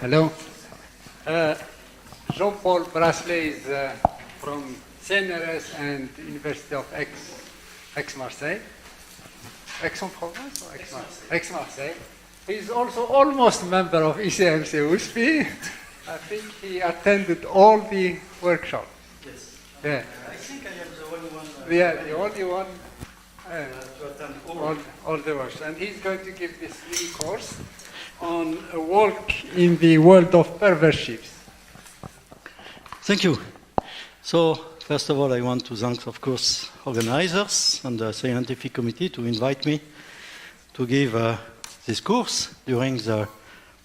Hello. Jean-Paul Brasselet is from CNRS and University of Aix-Marseille. Aix-en-Provence or Aix-Marseille? Aix-Marseille. He's also almost a member of ICMC USP. I think he attended all the workshops. Yes. Yeah. I think I am the only one. Yeah, the only one To attend all the workshops. And he's going to give this mini course on a walk in the world of perverse ships. Thank you. So, first of all, I want to thank, of course, organizers and the scientific committee to invite me to give this course during the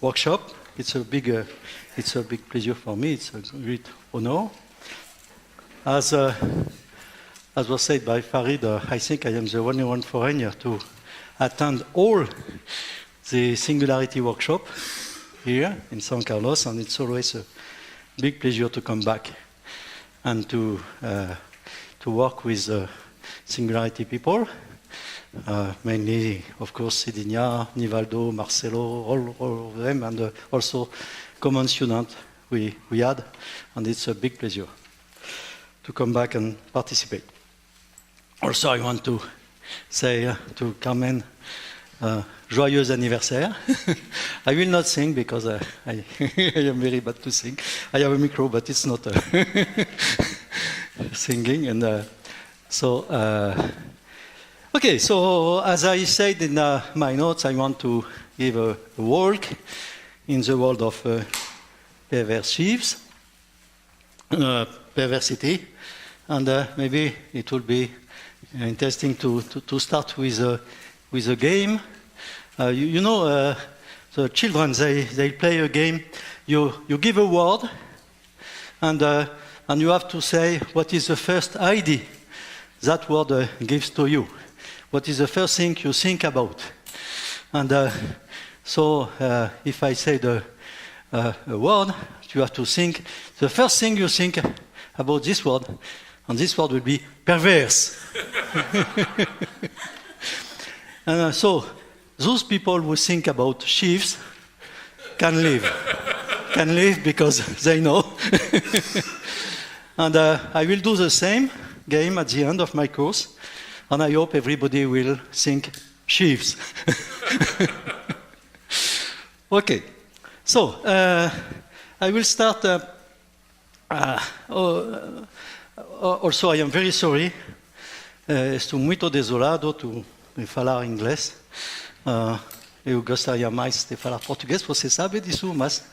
workshop. It's a big pleasure for me. It's a great honor. As was said by Farid, I think I am the only one foreigner to attend all the Singularity workshop here in San Carlos, and it's always a big pleasure to come back and to work with Singularity people, mainly, of course, Sidinia, Nivaldo, Marcelo, all of them, and also common students we had, and it's a big pleasure to come back and participate. Also, I want to say to Carmen, joyeux anniversaire. I will not sing because I am very bad to sing. I have a micro, but it's not singing. And okay, so as I said in my notes, I want to give a walk in the world of perverse ships, perversity, and maybe it will be interesting to start with a game. You know, the children, they play a game. You give a word, and you have to say what is the first idea that word gives to you. What is the first thing you think about? And so if I say a word, you have to think. The first thing you think about this word, and this word will be perverse. And so those people who think about ships can live because they know. And I will do the same game at the end of my course, and I hope everybody will think ships. Okay, so I will start. Also, I am very sorry. Estou muito desolado de falar inglês. Eu gostaria mais de falar português, você sabe disso, mas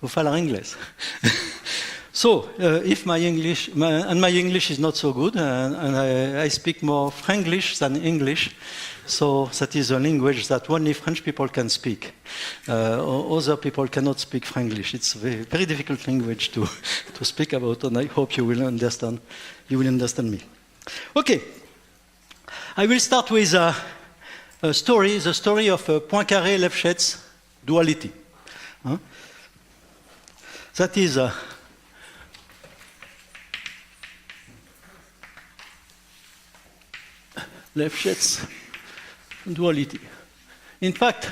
vou falar inglês. So, if my English is not so good, and I speak more Franglish than English, so that is a language that only French people can speak. Other people cannot speak Franglish. It's a very, very difficult language to speak about, and I hope you will understand. You will understand me. Okay, I will start with a story, the story of Poincaré-Lefschetz duality. That is Lefschetz duality. In fact,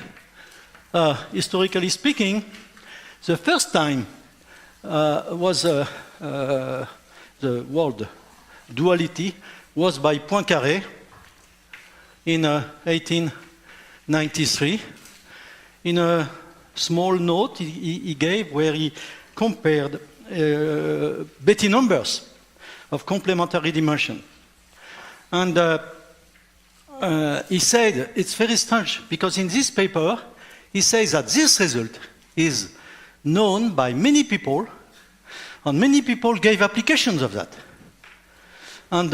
historically speaking, the first time was the word duality was by Poincaré in 1893 in a small note he gave where he compared Betti numbers of complementary dimension. And he said, it's very strange, because in this paper, he says that this result is known by many people, and many people gave applications of that. And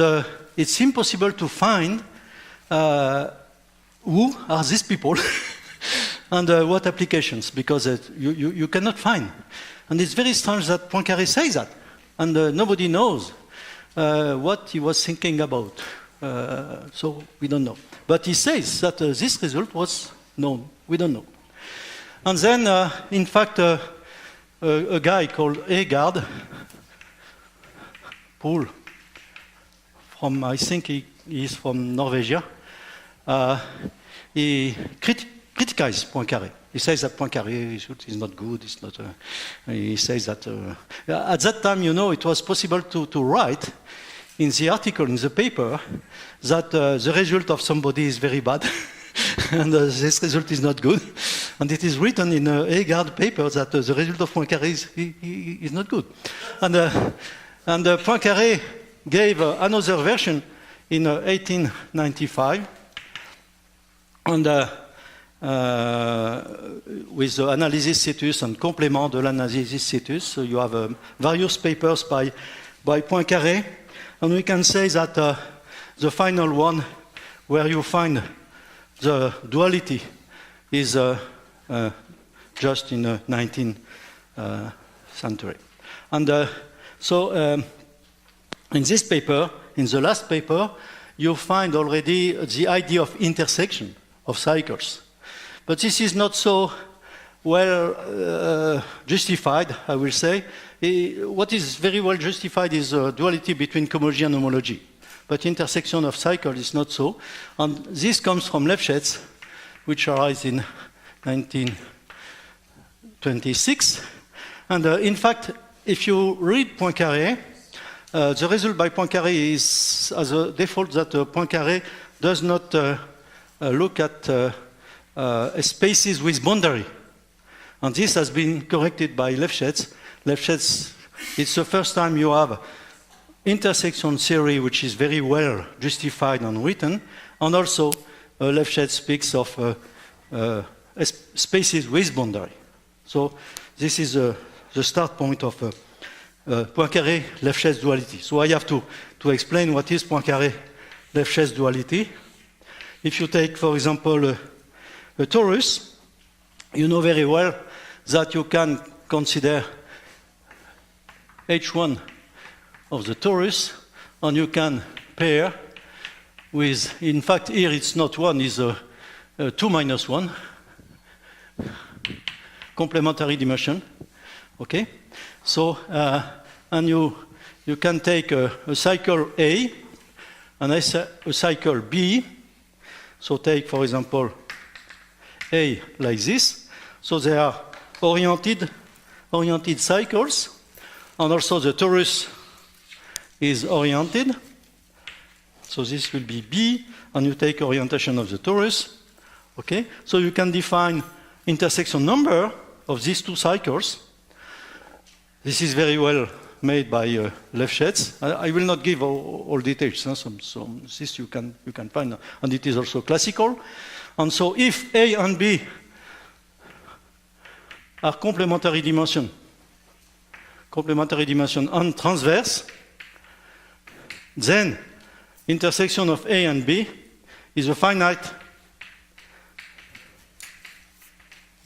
it's impossible to find who are these people and what applications, because you cannot find. And it's very strange that Poincaré says that, and nobody knows what he was thinking about. So we don't know. But he says that this result was known. We don't know. And then, in fact, a guy called Egard, Paul, I think he is from Norwegia, he criticized Poincaré. He says that Poincaré is not good. It's not. He says that at that time, it was possible to write in the article, in the paper, that the result of somebody is very bad, and this result is not good. And it is written in a Hegarde paper that the result of Poincaré is not good. And Poincaré gave another version in 1895, and with the analysis situs and complement de l'analysis situs. So you have various papers by Poincaré, and we can say that the final one, where you find the duality, is just in the 19th century. And so in this paper, in the last paper, you find already the idea of intersection of cycles. But this is not so well justified, I will say. What is very well justified is duality between cohomology and homology. But intersection of cycles is not so. And this comes from Lefschetz, which arose in 1926. And in fact, if you read Poincaré, the result by Poincaré is as a default that Poincaré does not look at spaces with boundary. And this has been corrected by Lefschetz. Lefschetz, it's the first time you have intersection theory which is very well justified and written, and also Lefschetz speaks of spaces with boundary. So this is the start point of Poincaré-Lefschetz duality. So I have to explain what is Poincaré-Lefschetz duality. If you take, for example, a torus, you know very well that you can consider H1 of the torus, and you can pair with, in fact, here it's not 1, it's 2 minus 1, complementary dimension, okay? So, and you can take a cycle A and a cycle B. So take, for example, A like this. So they are oriented cycles, and also the torus is oriented. So this will be B, and you take orientation of the torus. Okay? So you can define intersection number of these two cycles. This is very well made by Lefschetz. I will not give all details. Some this you can find, and it is also classical. And so if A and B are complementary dimension and transverse, then intersection of A and B is a finite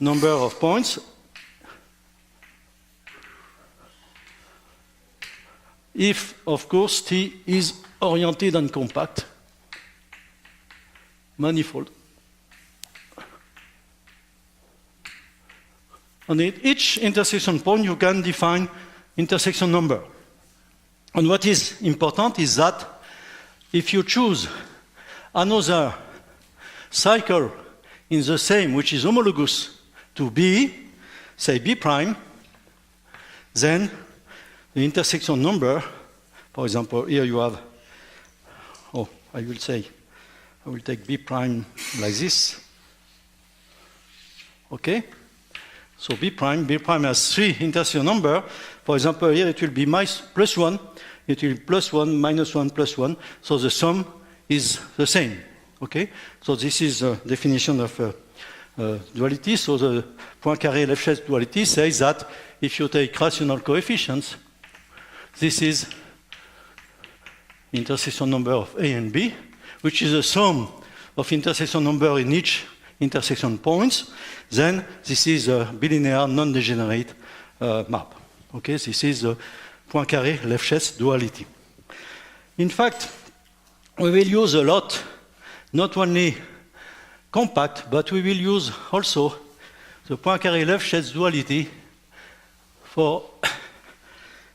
number of points if, of course, T is oriented and compact, manifold. And at each intersection point, you can define intersection number. And what is important is that if you choose another cycle in the same, which is homologous to B, say B prime, then the intersection number, for example, here you have, I will take B prime like this. Okay? So B prime has three intersection number. For example, here it will be plus 1, it will be plus 1, minus 1, plus 1. So the sum is the same. Okay? So this is the definition of duality. So the Poincaré-Lefschetz duality says that if you take rational coefficients, this is intersection number of A and B, which is the sum of intersection number in each intersection points. Then this is a bilinear non-degenerate map. Okay, this is the Poincaré-Lefschetz duality. In fact, we will use a lot, not only compact, but we will use also the Poincaré-Lefschetz duality for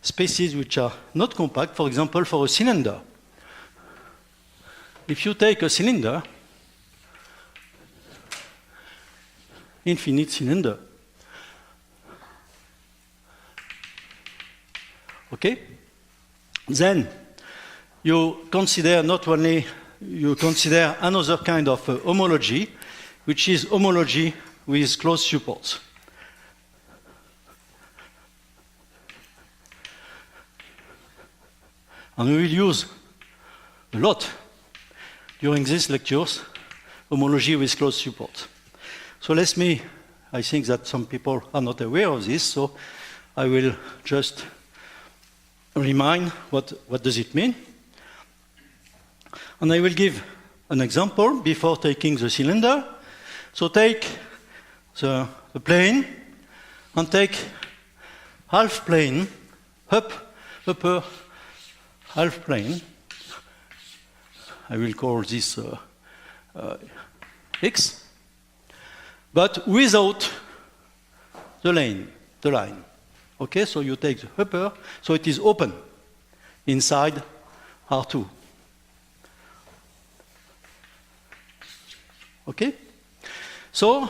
spaces which are not compact, for example, for a cylinder. If you take a cylinder, infinite cylinder. Okay? Then you consider not only, you consider another kind of homology, which is homology with closed supports. And we will use a lot during these lectures, homology with closed support. So I think that some people are not aware of this, so I will just remind what does it mean. And I will give an example before taking the cylinder. So take the plane and take half plane, upper half plane. I will call this X, but without the line. Okay, so you take the upper, so it is open inside R2. Okay? So,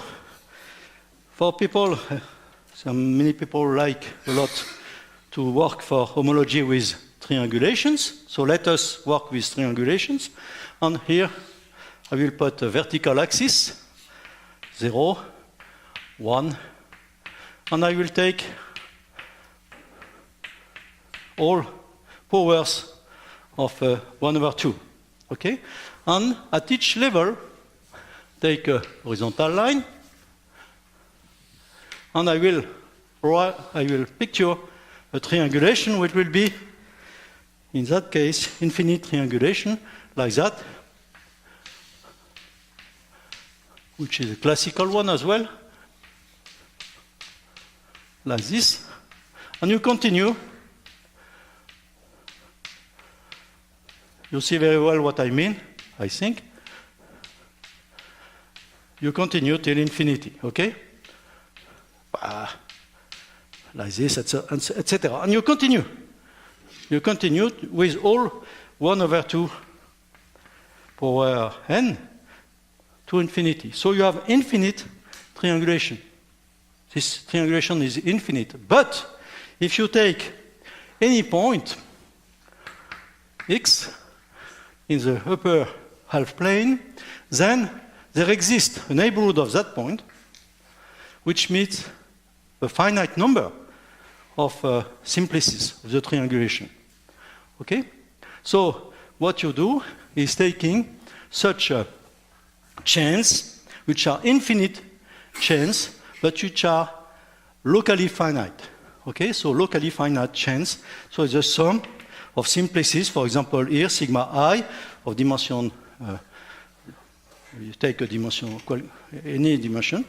for people, many people like a lot to work for homology with triangulations. So let us work with triangulations. And here I will put a vertical axis, 0, 1, and I will take all powers of 1/2. Okay? And at each level, take a horizontal line, and I will picture a triangulation which will be, in that case, infinite triangulation, like that, which is a classical one as well, like this. And you continue. You see very well what I mean, I think. You continue till infinity, okay? Like this, etc. And you continue. You continue with all 1/2 power n to infinity. So you have infinite triangulation. This triangulation is infinite. But if you take any point, x, in the upper half plane, then there exists a neighborhood of that point which meets a finite number of simplices of the triangulation. Okay? So what you do is taking such chains, which are infinite chains, but which are locally finite. Okay? So locally finite chains. So it's a sum of simplices. For example, here, sigma I of dimension, you take a dimension, any dimension,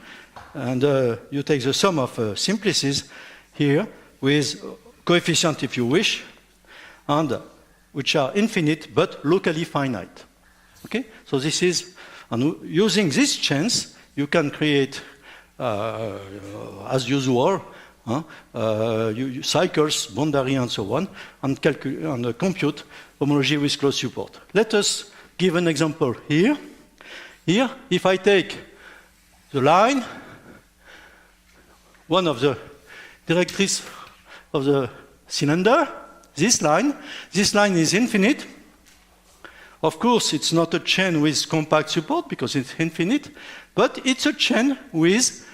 and you take the sum of simplices here with coefficient, if you wish, and which are infinite but locally finite. Okay? So this is, and using these chains, you can create, as usual, cycles, boundary, and so on, and compute homology with closed support. Let us give an example here. Here, if I take the line, one of the directrices of the cylinder, this line is infinite. Of course, it's not a chain with compact support because it's infinite, but it's a chain with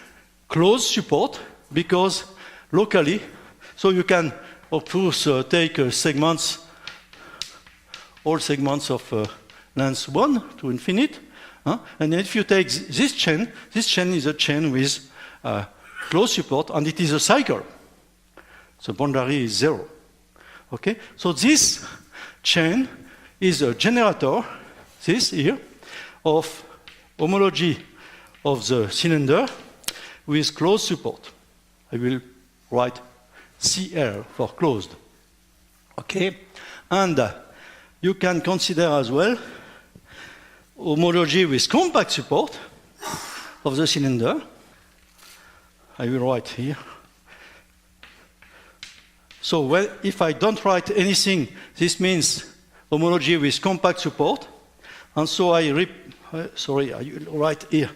closed support because locally, so you can, of course, take segments, all segments of length 1 to infinite. And if you take this chain is a chain with closed support, and it is a cycle. The boundary is 0. Okay? So this chain is a generator, this here, of homology of the cylinder with closed support. I will write CL for closed. Okay? And you can consider as well homology with compact support of the cylinder. I will write here. So if I don't write anything, this means homology with compact support. And so I write here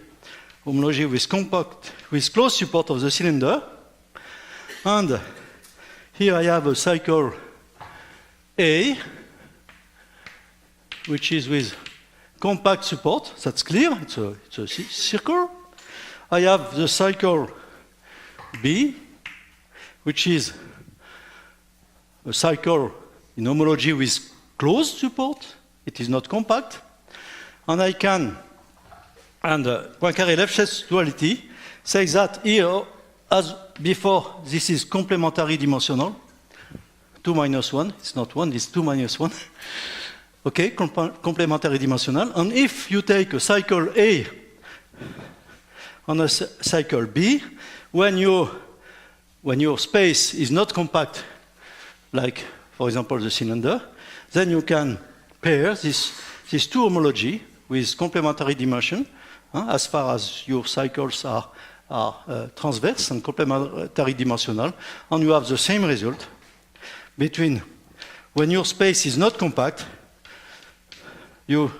homology with compact, with closed support of the cylinder. And here I have a cycle A, which is with compact support. That's clear. It's a circle. I have the cycle B, which is a cycle in homology with closed support. It is not compact. And I can, and Poincaré Lefschetz duality says that here, as before, this is complementary dimensional. 2 minus 1, it's not 1, it's 2 minus 1. Okay, complementary dimensional. And if you take a cycle A and a cycle B, when your space is not compact, like, for example, the cylinder, then you can pair these two homology with complementary dimension, as far as your cycles are transverse and complementary dimensional, and you have the same result between when your space is not compact, you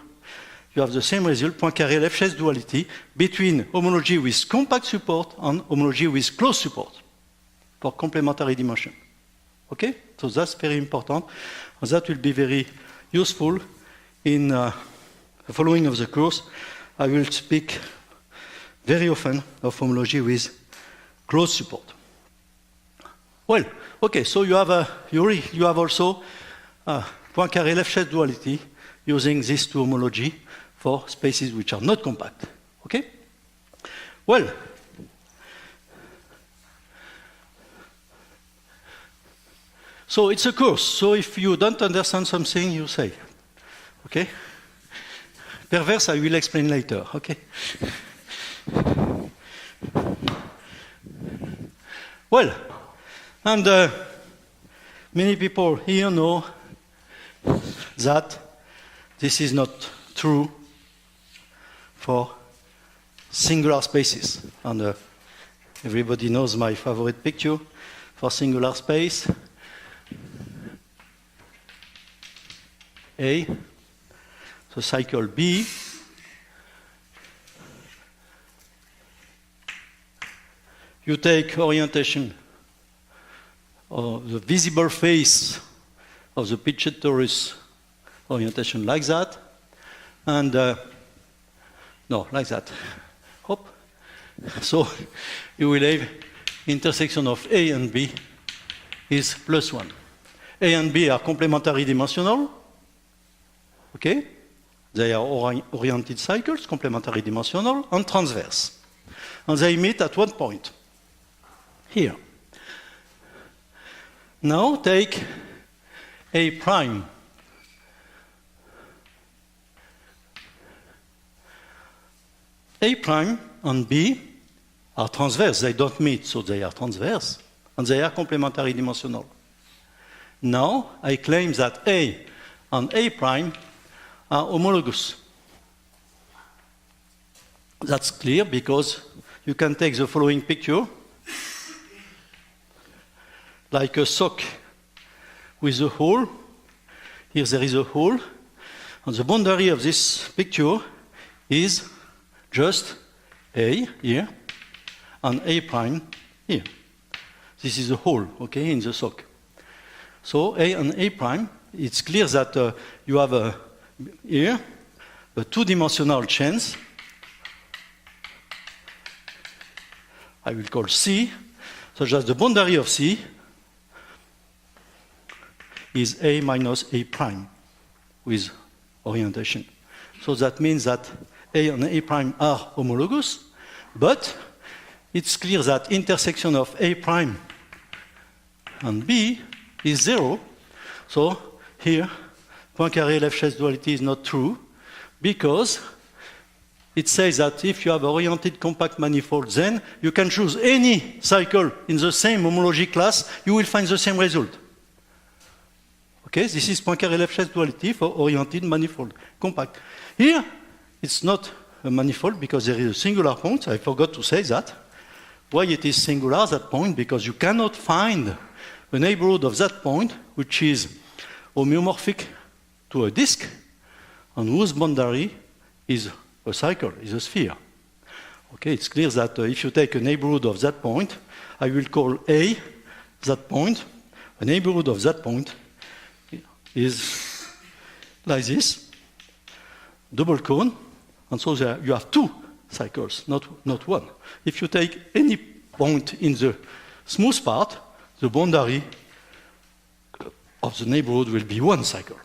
have the same result, Poincaré Lefschetz duality, between homology with compact support and homology with closed support for complementary dimension. Okay? So that's very important, and that will be very useful in the following of the course. I will speak very often of homology with closed support. Well, okay, so you have also Poincaré Lefschetz duality using these two homology for spaces which are not compact. Okay? Well, so it's a course. So if you don't understand something, you say. Okay? Perverse, I will explain later. Okay? Well, and many people here know that this is not true for singular spaces. And everybody knows my favorite picture for singular space. A, so cycle B, you take orientation of the visible face of the pitched torus orientation like that, and no, like that. Hop. So you will have intersection of A and B is +1. A and B are complementary dimensional. Okay? They are oriented cycles, complementary dimensional, and transverse. And they meet at one point. Here. Now take A prime. A prime and B are transverse. They don't meet, so they are transverse. And they are complementary dimensional. Now I claim that A and A prime are homologous. That's clear because you can take the following picture, like a sock with a hole. Here there is a hole, and the boundary of this picture is just A here and A prime here. This is a hole, okay, in the sock. So A and A prime, it's clear that you have here a two-dimensional chains. I will call C, such that the boundary of C is A minus A prime with orientation. So that means that A and A prime are homologous, but it's clear that intersection of A prime and B is 0. So here, Poincaré Lefschetz duality is not true because it says that if you have oriented compact manifold, then you can choose any cycle in the same homology class, you will find the same result. Okay, this is Poincaré Lefschetz duality for oriented manifold, compact. Here, it's not a manifold because there is a singular point. I forgot to say that. Why it is singular, that point? Because you cannot find a neighborhood of that point which is homeomorphic to a disk and whose boundary is a cycle, is a sphere. Okay, it's clear that if you take a neighborhood of that point, I will call A that point. A neighborhood of that point is like this, double cone, and so there you have two cycles, not one. If you take any point in the smooth part, the boundary of the neighborhood will be one cycle.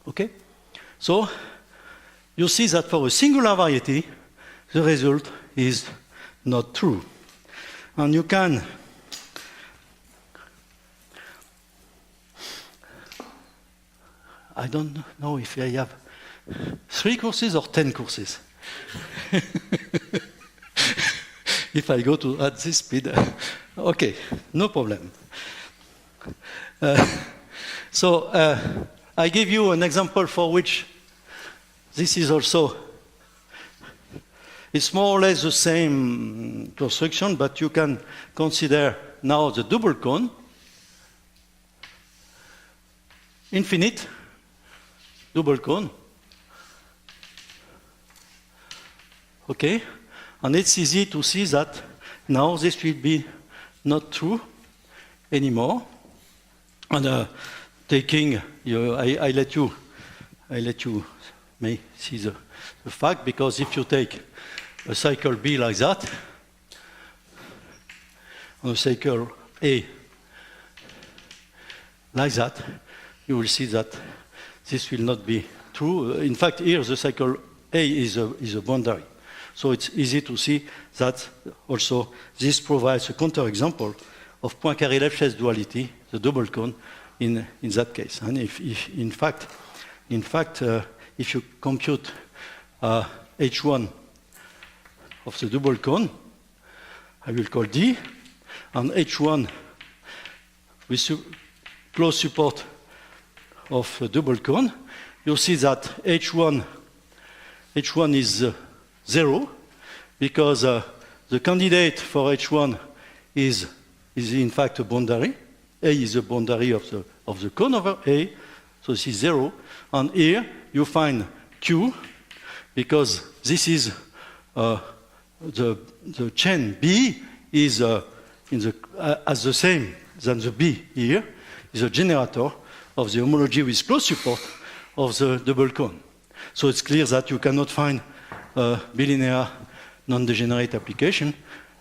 Okay? So you see that for a singular variety, the result is not true. And you can I don't know if I have 3 courses or 10 courses. If I go to at this speed, okay, no problem. I give you an example for which this is also, it's more or less the same construction, but you can consider now the double cone, infinite double cone. Okay, and it's easy to see that now this will be not true anymore. And taking, I let you may see the fact, because if you take a cycle B like that, and a cycle A like that, you will see that this will not be true. In fact, here the cycle A is a boundary. So it's easy to see that also this provides a counterexample of Poincaré-Lefschetz duality, the double cone, in that case. And if in fact, if you compute H1 of the double cone, I will call D, and H1 with close support of a double cone, you'll see that H1 is 0, because the candidate for H1 is in fact a boundary. A is a boundary of the cone over A, so this is 0. And here you find Q, because this is the chain B is as the same than the B here, is a generator of the homology with close support of the double cone. So it's clear that you cannot find a bilinear non-degenerate application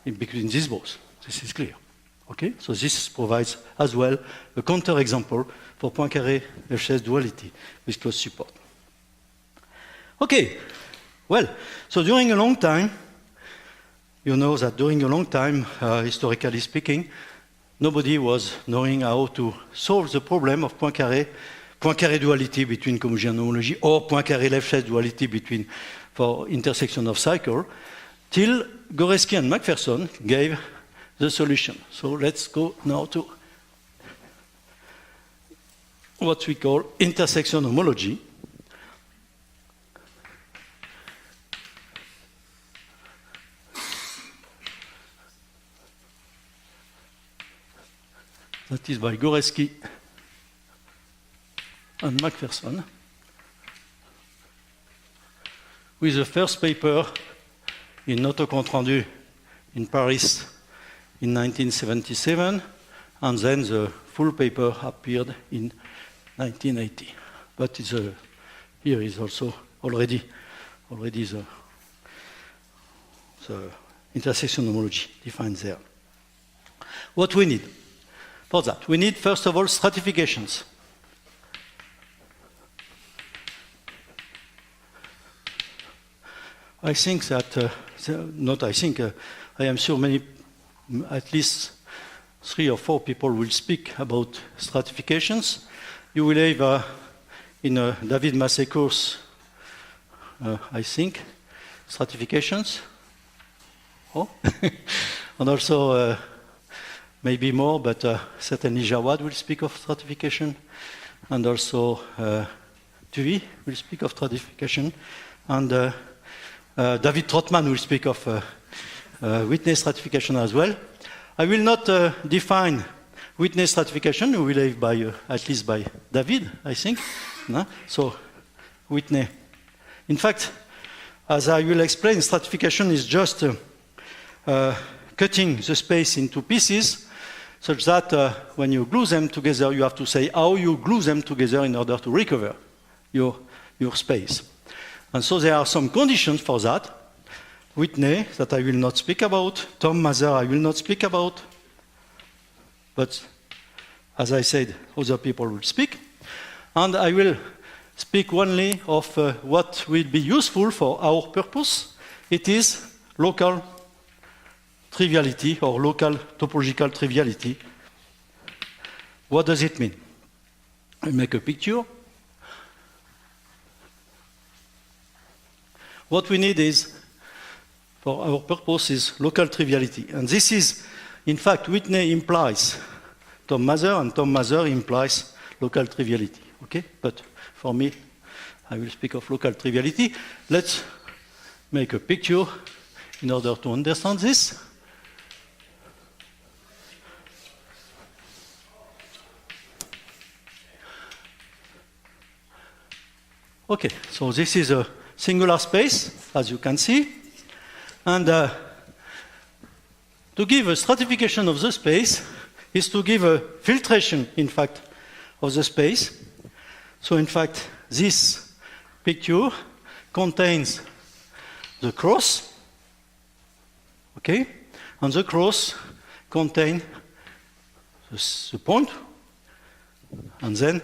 between these both. This is clear. Okay? So this provides as well a counterexample for Poincaré-Lefschetz duality with close support. Okay. Well, so during a long time, you know that during a long time, historically speaking, nobody was knowing how to solve the problem of Poincaré duality between cohomology and homology, or Poincaré-Lefschetz duality for intersection of cycle, till Goreski and McPherson gave the solution. So let's go now to what we call intersection homology. That is by Goreski and McPherson, with the first paper in Note au compte rendu in Paris in 1977, and then the full paper appeared in 1980. But here is also already the intersection homology defined there. What we need for that? We need, first of all, stratifications. I think that, I am sure at least 3 or 4 people will speak about stratifications. You will have in a David Massey course, I think, stratifications. Oh, and also maybe more, but certainly Jawad will speak of stratification, and also Tui will speak of stratification, and David Trotman will speak of Whitney stratification as well. I will not define Whitney stratification. We will have at least by David, I think. No? So Whitney. In fact, as I will explain, stratification is just cutting the space into pieces, such that when you glue them together, you have to say how you glue them together in order to recover your space. And so there are some conditions for that. Whitney, that I will not speak about. Tom Mather, I will not speak about. But as I said, other people will speak. And I will speak only of what will be useful for our purpose. It is local triviality or local topological triviality. What does it mean? I make a picture. What we need is, for our purpose, is local triviality. And this is, in fact, Whitney implies Tom Mather, and Tom Mather implies local triviality. Okay? But for me, I will speak of local triviality. Let's make a picture in order to understand this. Okay, so this is a singular space, as you can see. And to give a stratification of the space is to give a filtration, in fact, of the space. So, in fact, this picture contains the cross, okay? And the cross contains the point, and then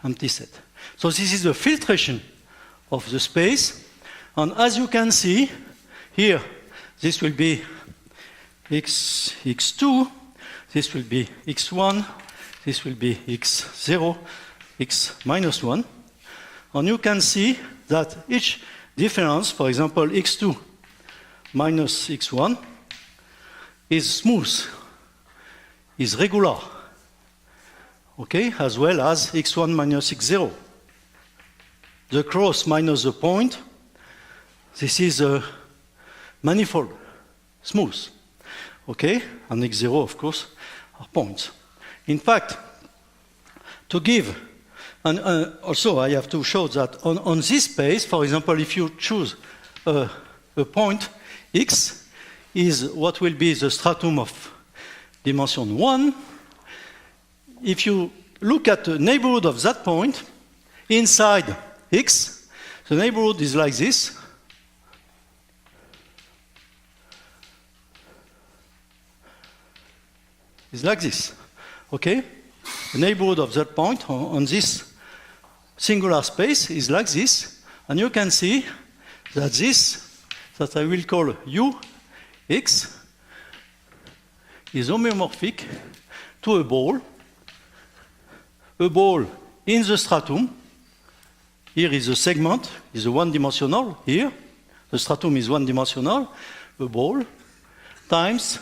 empty set. So this is the filtration of the space. And as you can see, here, this will be x2, this will be x1, this will be x0, x minus 1. And you can see that each difference, for example, x2 minus x1, is smooth, is regular, okay, as well as x1 minus x0. The cross minus the point, this is a manifold, smooth, okay, and x0, of course, are points. In fact, to give, and also I have to show that on this space, for example, if you choose a point, x is what will be the stratum of dimension 1. If you look at the neighborhood of that point, inside x, the neighborhood is like this. It's like this, okay? The neighborhood of that point on this singular space is like this, and you can see that this, that I will call Ux, is homeomorphic to a ball in the stratum. Here is a segment, is a one-dimensional, here. The stratum is one-dimensional, a ball, times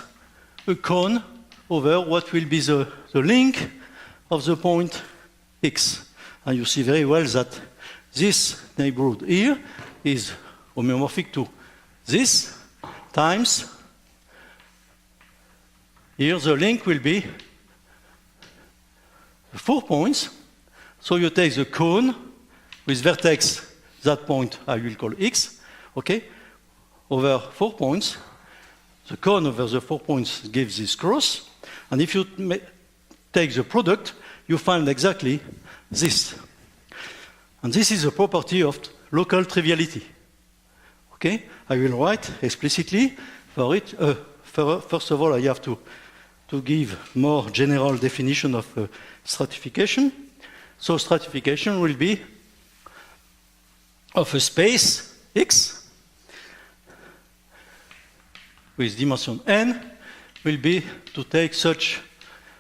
a cone over what will be the link of the point x. And you see very well that this neighborhood here is homeomorphic to this times, here the link will be 4 points. So you take the cone with vertex, that point I will call x, okay, over 4 points. The cone over the 4 points gives this cross. And if you take the product, you find exactly this. And this is a property of local triviality. Okay? I will write explicitly for it. First of all, I have to give more general definition of stratification. So stratification will be of a space x with dimension n will be to take such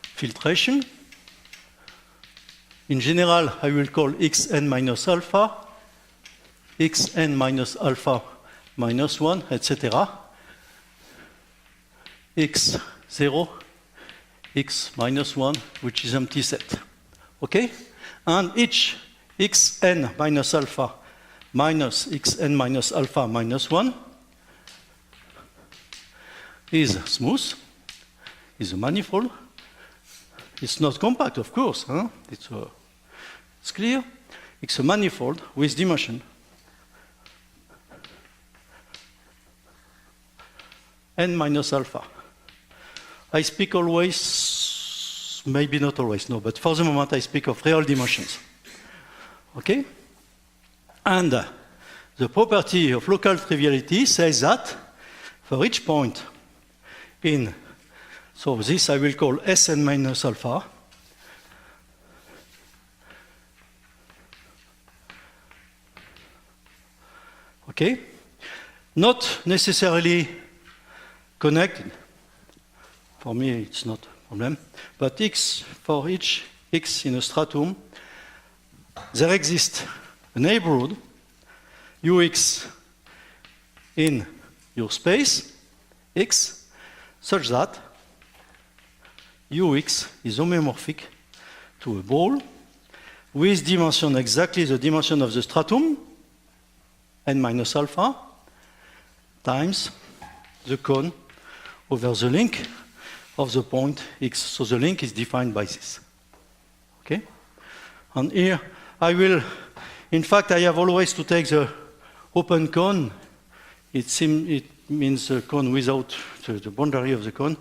filtration. In general, I will call xn minus alpha, xn minus alpha minus 1, etc. x0, x minus 1, which is empty set. Okay? And each xn minus alpha minus xn minus alpha minus 1 is smooth, is a manifold. It's not compact, of course. Huh? It's clear. It's a manifold with dimension n minus alpha. I speak always, maybe not always, no, but for the moment I speak of real dimensions. Okay? And the property of local triviality says that for each point in, so this I will call Sn minus alpha, okay? Not necessarily connected. For me, it's not a problem. But x, for each x in a stratum, there exists a neighborhood, ux in your space, x, such that ux is homomorphic to a ball with dimension exactly the dimension of the stratum, n minus alpha, times the cone over the length of the point x. So the length is defined by this. Okay? And here I will, in fact, I have always to take the open cone. It means the cone without the boundary of the cone,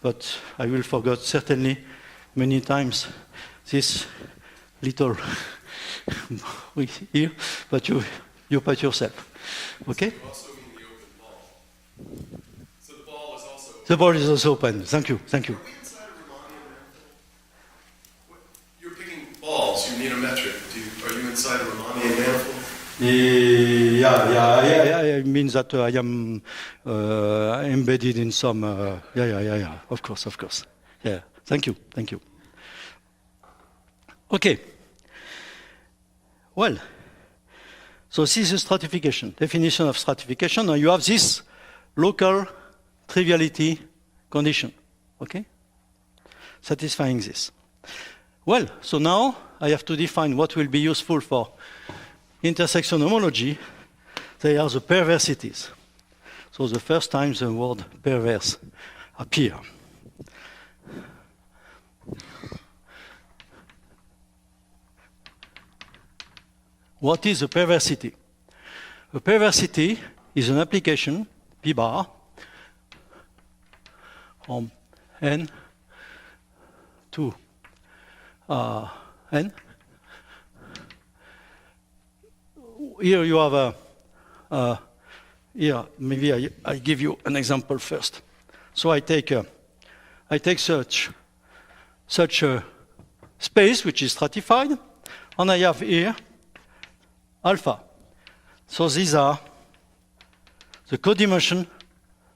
but I will forget certainly many times this little here, but you put yourself. Okay? You also mean the open ball. So the ball is also open. The ball is also open. Thank you. Thank you. Are we inside a Riemannian manifold? You're picking balls. You need a metric. Are you inside a Riemannian manifold? Yeah. It means that I am embedded in some. Yeah. Of course. Yeah. Thank you. Okay. Well, so this is a stratification, definition of stratification. Now you have this local triviality condition, okay? Satisfying this. Well, so now I have to define what will be useful for intersection homology. They are the perversities. So the first time the word perverse appear. What is a perversity? A perversity is an application, P bar, from n to n. Here you have here maybe I give you an example first. So I take such a space which is stratified, and I have here alpha. So these are the codimension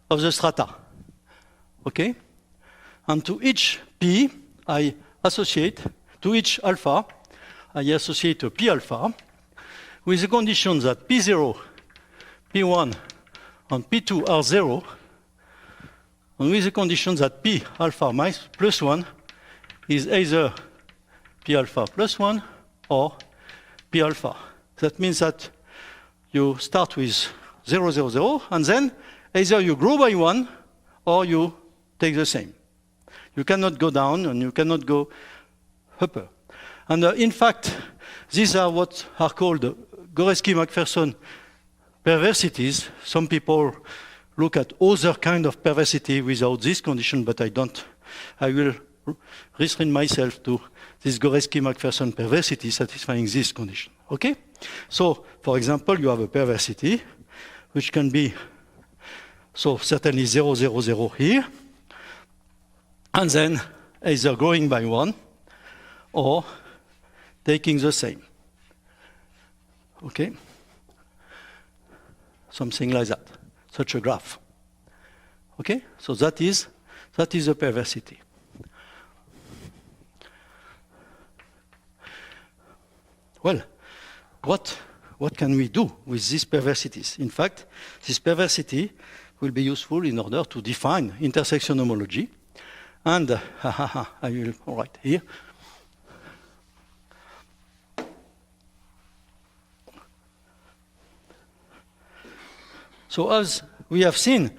of the strata. Okay? And to each P, I associate, to each alpha, I associate a P alpha with the condition that P0, P1, and P2 are 0, and with the condition that P alpha plus 1 is either P alpha plus 1 or P alpha. That means that you start with 0, 0, 0, and then either you grow by 1 or you take the same. You cannot go down and you cannot go upper. And in fact, these are what are called Goreski-McPherson perversities. Some people look at other kind of perversity without this condition, but I don't. I will restrain myself to this Goreski-McPherson perversity satisfying this condition. Okay? So, for example, you have a perversity, which can be, so certainly 0, 0, 0 here, and then either growing by 1 or taking the same. Okay? Something like that, such a graph. Okay? So that is a perversity. Well, what can we do with these perversities? In fact, this perversity will be useful in order to define intersection homology. And I will write here. So as we have seen,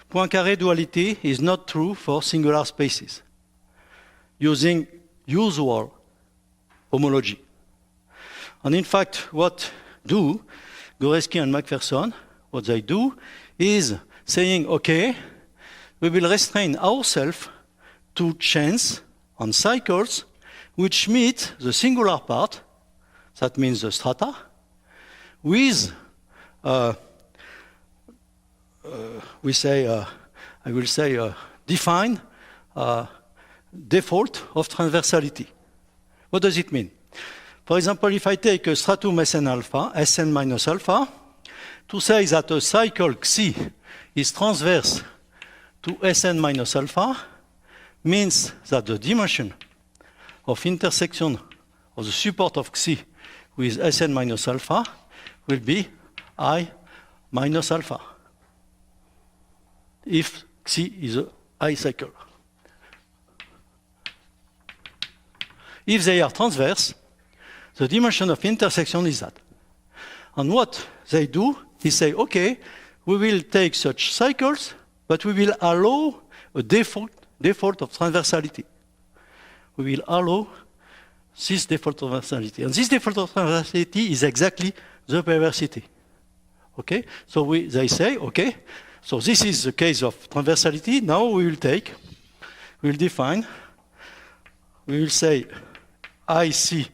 Poincaré duality is not true for singular spaces using usual homology. And in fact, what do Goreski and McPherson, what they do is saying, okay, we will restrain ourselves to chains on cycles which meet the singular part, that means the strata, with, defined default of transversality. What does it mean? For example, if I take a stratum Sn alpha, Sn minus alpha, to say that a cycle Xi is transverse to Sn minus alpha means that the dimension of intersection of the support of Xi with Sn minus alpha will be I minus alpha, if Xi is a I cycle. If they are transverse, the dimension of intersection is that. And what they do is say, okay, we will take such cycles, but we will allow a default of transversality. We will allow this default of transversality. And this default of transversality is exactly the perversity. Okay? So they say, okay, so this is the case of transversality. Now we will define, we will say IC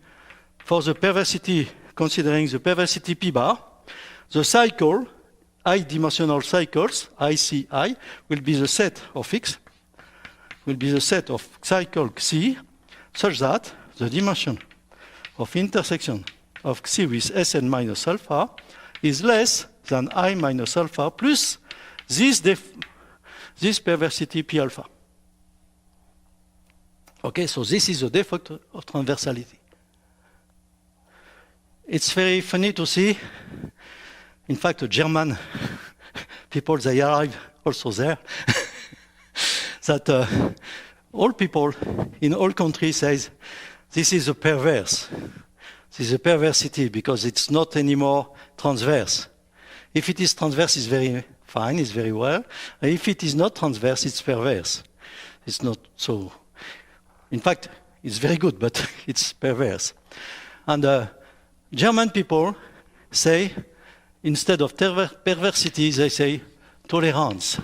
for the perversity, considering the perversity P bar, the cycle, I-dimensional cycles, ICI, will be the set of X, will be the set of cycle Xi, such that the dimension of intersection of Xi with Sn minus alpha is less than I minus alpha plus this perversity P alpha. Okay, so this is the default of transversality. It's very funny to see, in fact, the German people, they arrive also there, that all people in all countries says, this is a perverse. This is a perversity because it's not anymore transverse. If it is transverse, it's very fine, it's very well. And if it is not transverse, it's perverse. It's not so. In fact, it's very good, but it's perverse. And German people say, instead of perversity, they say tolerance.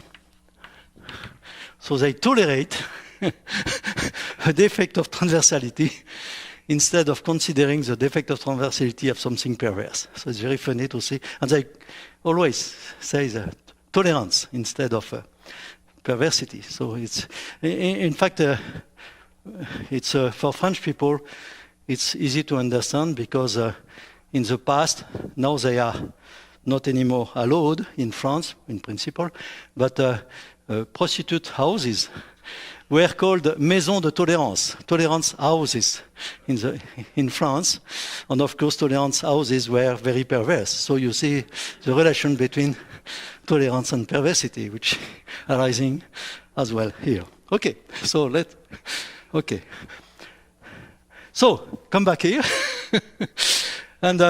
So they tolerate a defect of transversality instead of considering the defect of transversality of something perverse. So it's very funny to see. And they always say that tolerance instead of perversity. So it's, in fact, it's for French people, it's easy to understand because in the past, now they are not anymore allowed in France, in principle, but prostitute houses were called maisons de tolérance, tolerance houses in France. And of course, tolerance houses were very perverse. So you see the relation between tolerance and perversity, which arising as well here. Okay, so okay. So, come back here. And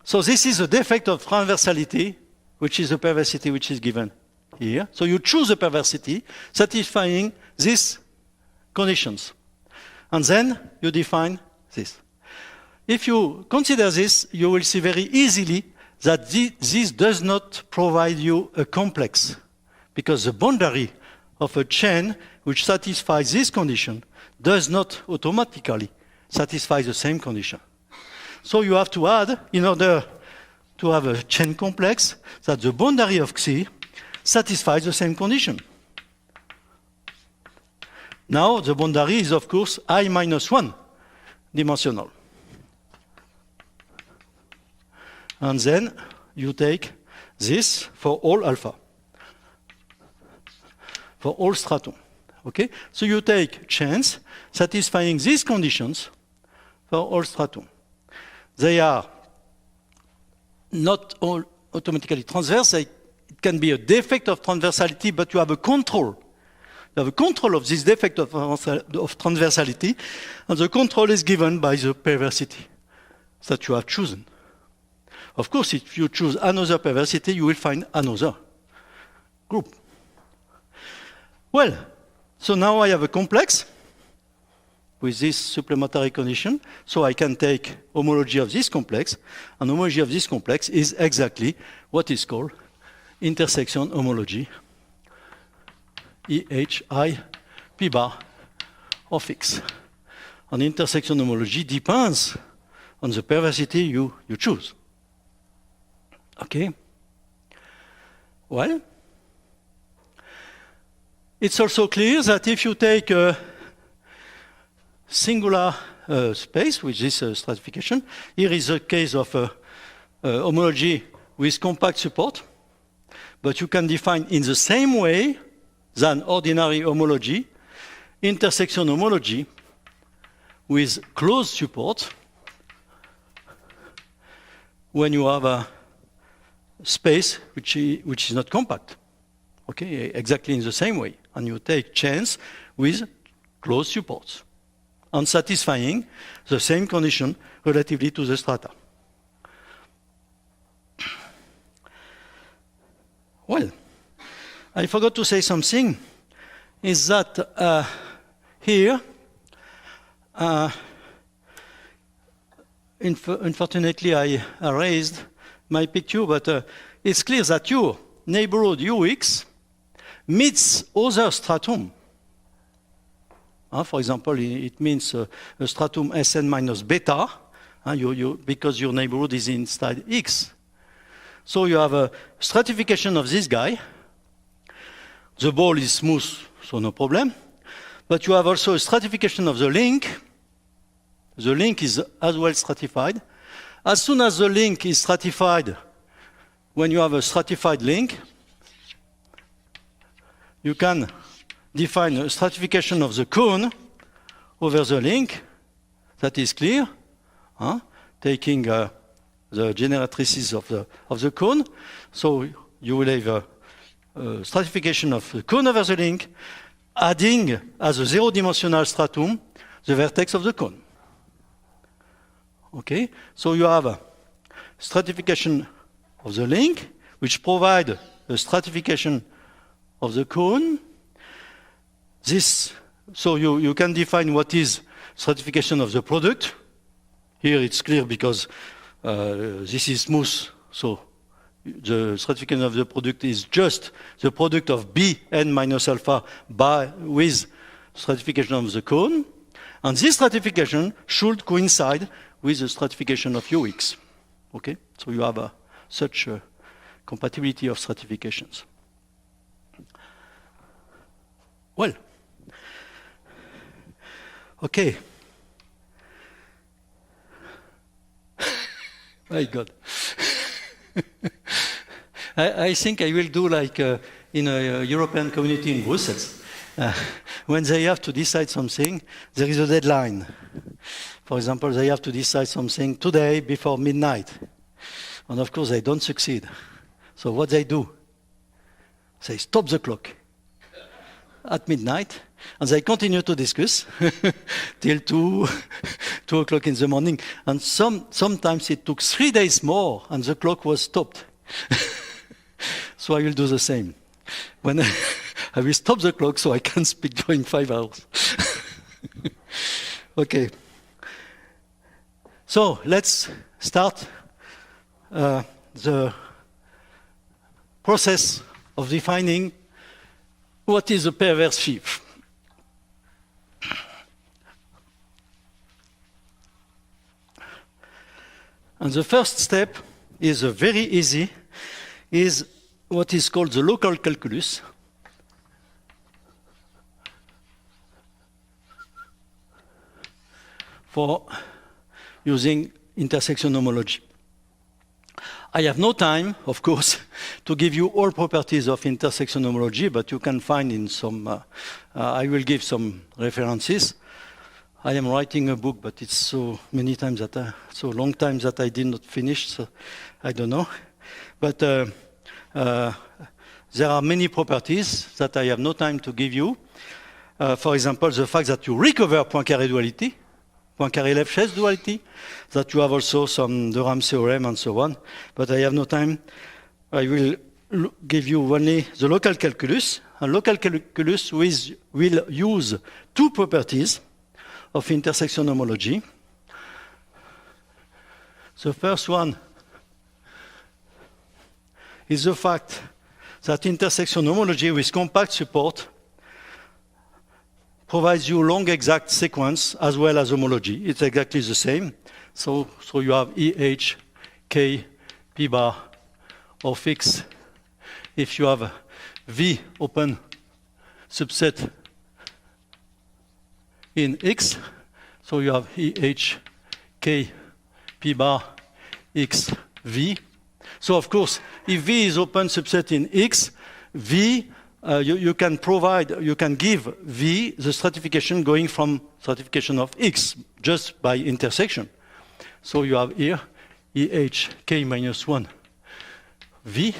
so this is a defect of transversality, which is a perversity which is given here. So you choose a perversity satisfying these conditions. And then you define this. If you consider this, you will see very easily that this does not provide you a complex, because the boundary of a chain which satisfies this condition does not automatically satisfy the same condition. So you have to add, in order to have a chain complex, that the boundary of Xi satisfies the same condition. Now the boundary is, of course, I minus 1 dimensional. And then you take this for all alpha, for all stratum. Okay? So you take chains satisfying these conditions for all stratum. They are not all automatically transverse. It can be a defect of transversality, but you have a control. You have a control of this defect of transversality, and the control is given by the perversity that you have chosen. Of course, if you choose another perversity, you will find another group. Well, so now I have a complex with this supplementary condition, so I can take homology of this complex, and homology of this complex is exactly what is called intersection homology EHI P bar of X. And intersection homology depends on the perversity you choose. Okay? Well, it's also clear that if you take a singular space, which is stratification, here is a case of homology with compact support, but you can define in the same way than ordinary homology, intersection homology with closed support when you have a space which is not compact. Okay, exactly in the same way. And you take chains with closed supports and satisfying the same condition relatively to the strata. Well, I forgot to say something, is that here, unfortunately I erased my picture, but it's clear that your neighborhood UX meets other stratum. For example, it means a stratum Sn minus beta, because your neighborhood is inside X. So you have a stratification of this guy. The ball is smooth, so no problem. But you have also a stratification of the link. The link is as well stratified. As soon as the link is stratified, when you have a stratified link, you can define a stratification of the cone over the link. That is clear, taking the generatrices of the cone. So you will have a stratification of the cone over the link, adding as a zero-dimensional stratum the vertex of the cone. Okay, so you have a stratification of the link, which provide a stratification of the cone. So you can define what is stratification of the product. Here it's clear because this is smooth, so the stratification of the product is just the product of Bn minus alpha with stratification of the cone. And this stratification should coincide with the stratification of UX. Okay, so you have such a compatibility of stratifications. Well, okay. My God. I think I will do like in a European community in Brussels. When they have to decide something, there is a deadline. For example, they have to decide something today before midnight. And of course, they don't succeed. So what they do? They stop the clock at midnight, and they continue to discuss till 2 o'clock in the morning. And sometimes it took 3 days more, and the clock was stopped. So I will do the same. When I will stop the clock so I can speak during 5 hours. Okay. So let's start the process of defining what is a perverse sheaf. And the first step is very easy, is what is called the local calculus. For using intersection homology. I have no time, of course, to give you all properties of intersection homology, but you can find in some, I will give some references. I am writing a book, but it's so many times so long time that I did not finish, so I don't know. But there are many properties that I have no time to give you. For example, the fact that you recover Poincaré duality, Poincaré-Lefschetz duality, that you have also some de Rham theorem and so on, but I have no time. I will give you only the local calculus. And local calculus will use two properties of intersection homology. The first one is the fact that intersection homology with compact support provides you long exact sequence as well as homology. It's exactly the same. So you have EH, K, P bar of X. If you have a V open subset in X, so you have EH, K, P bar, X, V. So of course, if V is open subset in X, V, you can give V the stratification going from stratification of X just by intersection. So you have here EH, K minus 1, V,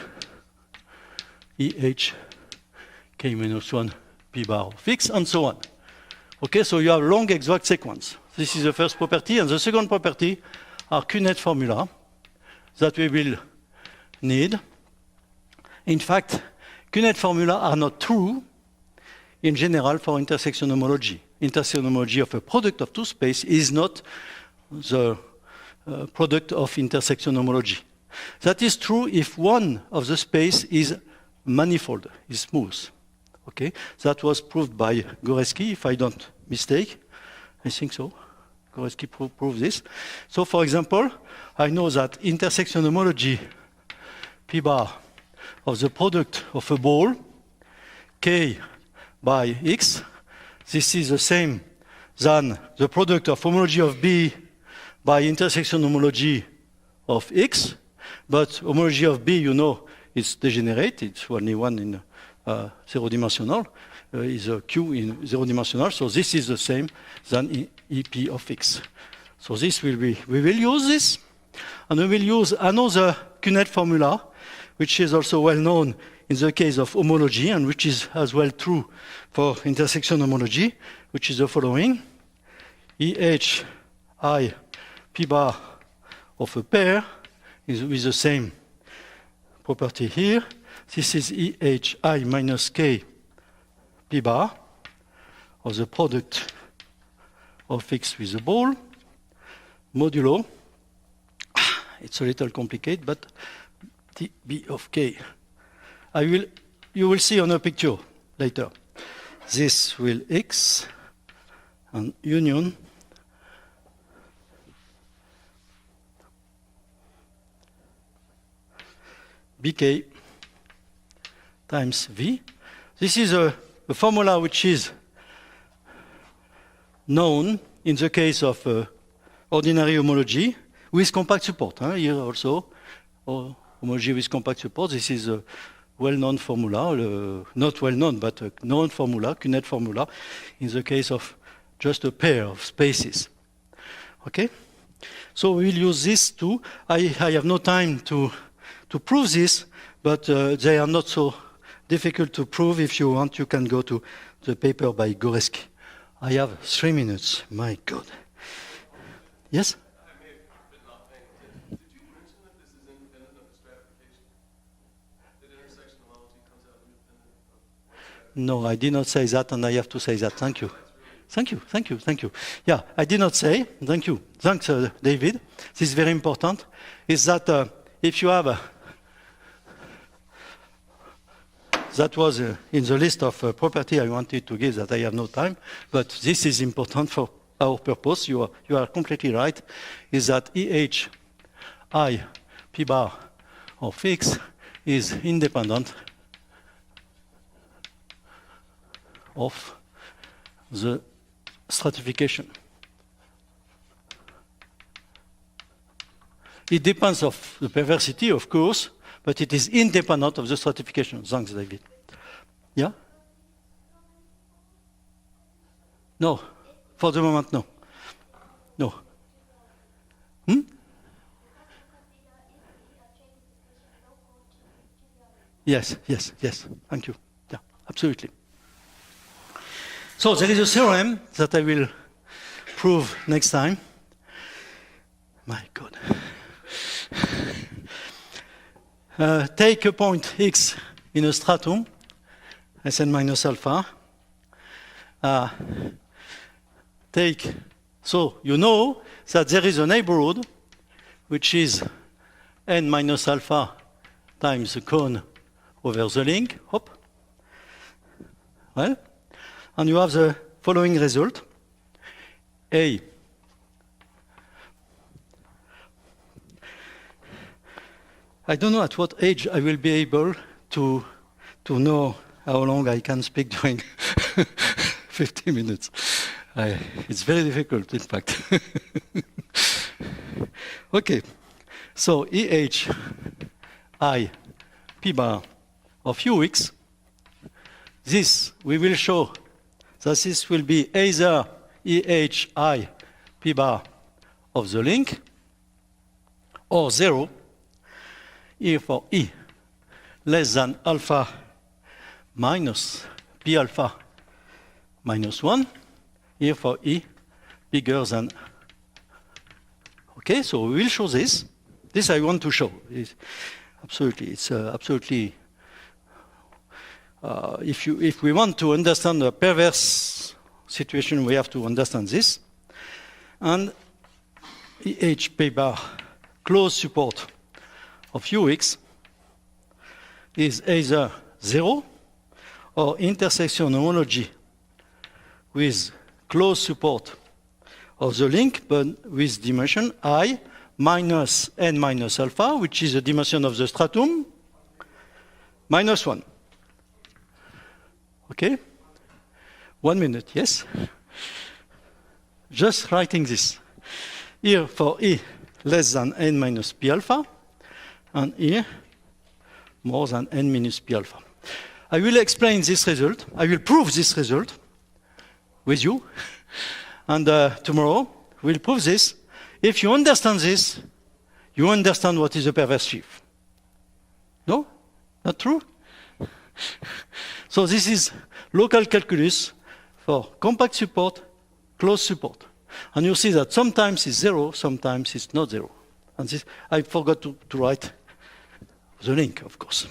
EH, K minus 1, P bar of X, and so on. Okay, so you have long exact sequence. This is the first property, and the second property are QNet formula that we will need. In fact, QNet formula are not true in general for intersection homology. Intersection homology of a product of two spaces is not the product of intersection homology. That is true if one of the space is manifold, is smooth. Okay, that was proved by Goreski, if I don't mistake. I think so. Goreski proved this. So, for example, I know that intersection homology P bar of the product of a ball K by X, this is the same than the product of homology of B by intersection homology of X, but homology of B, you know, is degenerate. It's only one in zero-dimensional, is a Q in zero-dimensional, so this is the same than EP of X. So this will be, we will use this, and we will use another QNet formula, which is also well known in the case of homology, and which is as well true for intersection homology, which is the following. EH I P bar of a pair is with the same property here. This is EH I minus K P bar of the product of X with the ball, modulo, it's a little complicated, but dB of K. You will see on a picture later. This will X and union BK times V. This is a formula which is known in the case of ordinary homology with compact support. Here also, homology with compact support. This is a well-known formula, not well-known, but a known formula, QNet formula, in the case of just a pair of spaces. Okay? So we will use this too. I have no time to prove this, but they are not so difficult to prove. If you want, you can go to the paper by Goreski. I have 3 minutes. My God. Yes? I may have been not paying attention. Did you mention that this is independent of the stratification? That intersection homology comes out independent of stratification? No, I did not say that, and I have to say that. Thank you. Thank you, thank you, thank you. Yeah, I did not say, thank you. Thanks, David. This is very important, is that if you have that was in the list of property I wanted to give that I have no time, but this is important for our purpose. You are completely right, is that EH I P bar of X is independent of the stratification. It depends on the perversity, of course, but it is independent of the stratification. Thanks, David. Yeah? No. For the moment, no. No. Yes, yes, yes. Thank you. Yeah, absolutely. So there is a theorem that I will prove next time. My God. Take a point X in a stratum, Sn minus alpha. So you know that there is a neighborhood which is n minus alpha times the cone over the link. Hop. Well, and you have the following result. A. I don't know at what age I will be able to know how long I can speak during 50 minutes. It's very difficult, in fact. Okay, so EH I P bar of UX, this we will show that this will be either EH I P bar of the link or 0 here for E less than alpha minus P alpha minus 1, here for E bigger than. Okay, so we will show this. This I want to show. It's absolutely. If we want to understand a perverse situation, we have to understand this. And EH P bar closed support of UX is either 0 or intersection homology with closed support of the link, but with dimension I minus n minus alpha, which is the dimension of the stratum, minus 1. Okay? 1 minute, yes? Just writing this. Here for E less than n minus p alpha, and here more than n minus p alpha. I will explain this result. I will prove this result with you. And tomorrow we'll prove this. If you understand this, you understand what is a perverse sheaf. No? Not true? So this is local calculus for compact support, closed support. And you see that sometimes it's 0, sometimes it's not 0. And this, I forgot to write the link, of course.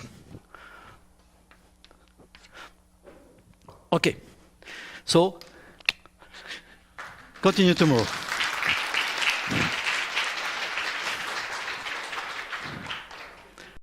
Okay. So, continue tomorrow.